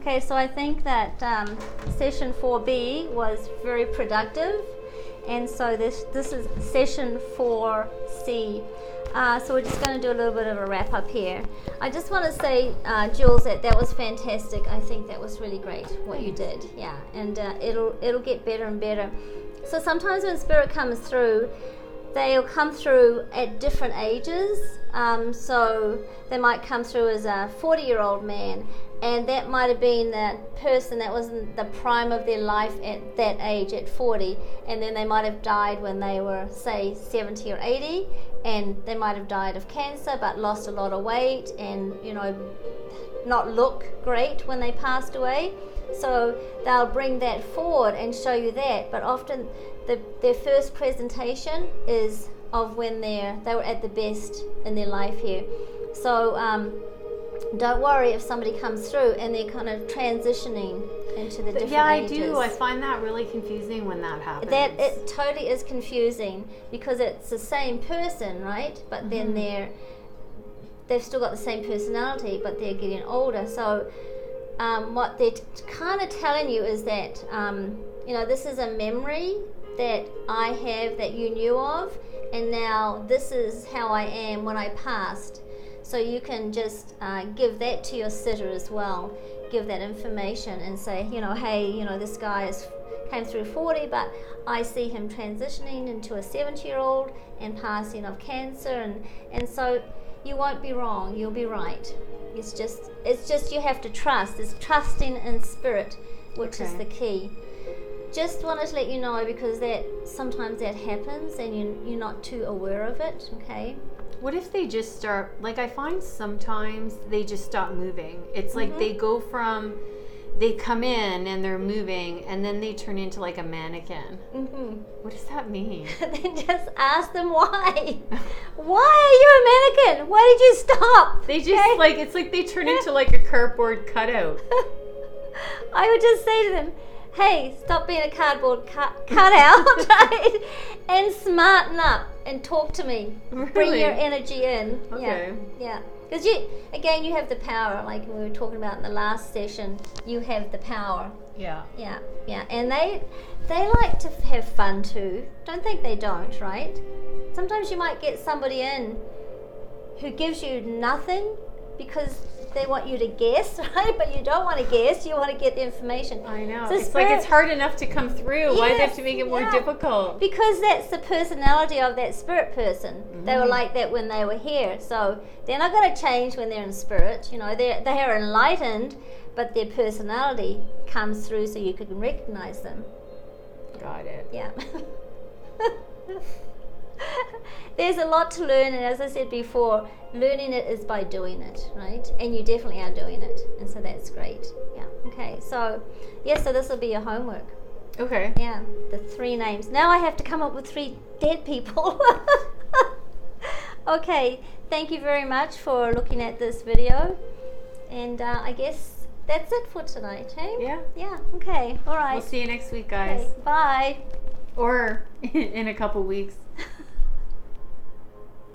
Okay, so I think that session 4B was very productive, and so this is session 4C. So we're just going to do a little bit of a wrap up here. I just want to say, Jules, that was fantastic. I think that was really great what you did. Yeah, and it'll get better and better. So sometimes when spirit comes through, they'll come through at different ages. So they might come through as a 40-year-old man, and that might have been that person that was in the prime of their life at that age, at 40, and then they might have died when they were, say, 70 or 80, and they might have died of cancer but lost a lot of weight and, not look great when they passed away. So they'll bring that forward and show you that, but often their first presentation is of when they were at the best in their life here. So don't worry if somebody comes through and they're kind of transitioning into the different ages. Yeah, I do. I find that really confusing when that happens. That it totally is confusing because it's the same person, right? But then they've still got the same personality, but they're getting older. So what they're kind of telling you is that this is a memory that I have that you knew of, and now this is how I am when I passed. So you can just give that to your sitter as well. Give that information and say, hey, this guy came through 40, but I see him transitioning into a 70-year-old and passing of cancer, and so you won't be wrong. You'll be right. It's just you have to trust. It's trusting in spirit, which is the key. Just wanted to let you know because sometimes that happens and you're not too aware of it. Okay. What if they just start, I find sometimes they just stop moving. It's like they come in and they're moving and then they turn into like a mannequin. What does that mean? Then just ask them why. Why are you a mannequin? Why did you stop? They just it's like they turn into like a cardboard cutout. I would just say to them, hey, stop being a cardboard cutout, right? And smarten up and talk to me. Really? Bring your energy in. Okay. Yeah. Because you have the power, like we were talking about in the last session. You have the power. Yeah. Yeah. And they like to have fun too. Don't think they don't, right? Sometimes you might get somebody in who gives you nothing because they want you to guess, right? But you don't want to guess. You want to get the information. I know. So it's like it's hard enough to come through. Why do they have to make it more difficult? Because that's the personality of that spirit person. They were like that when they were here. So they're not going to change when they're in spirit. They are enlightened, but their personality comes through so you can recognize them. Got it. Yeah. There's a lot to learn, and as I said before, learning it is by doing it, right? And you definitely are doing it, and so that's great. Yeah. Okay. So, so this will be your homework. Okay. Yeah. The 3 names. Now I have to come up with 3 dead people. Okay. Thank you very much for looking at this video, and I guess that's it for tonight, hey? Yeah. Yeah. Okay. All right. We'll see you next week, guys. Okay. Bye. Or in a couple weeks.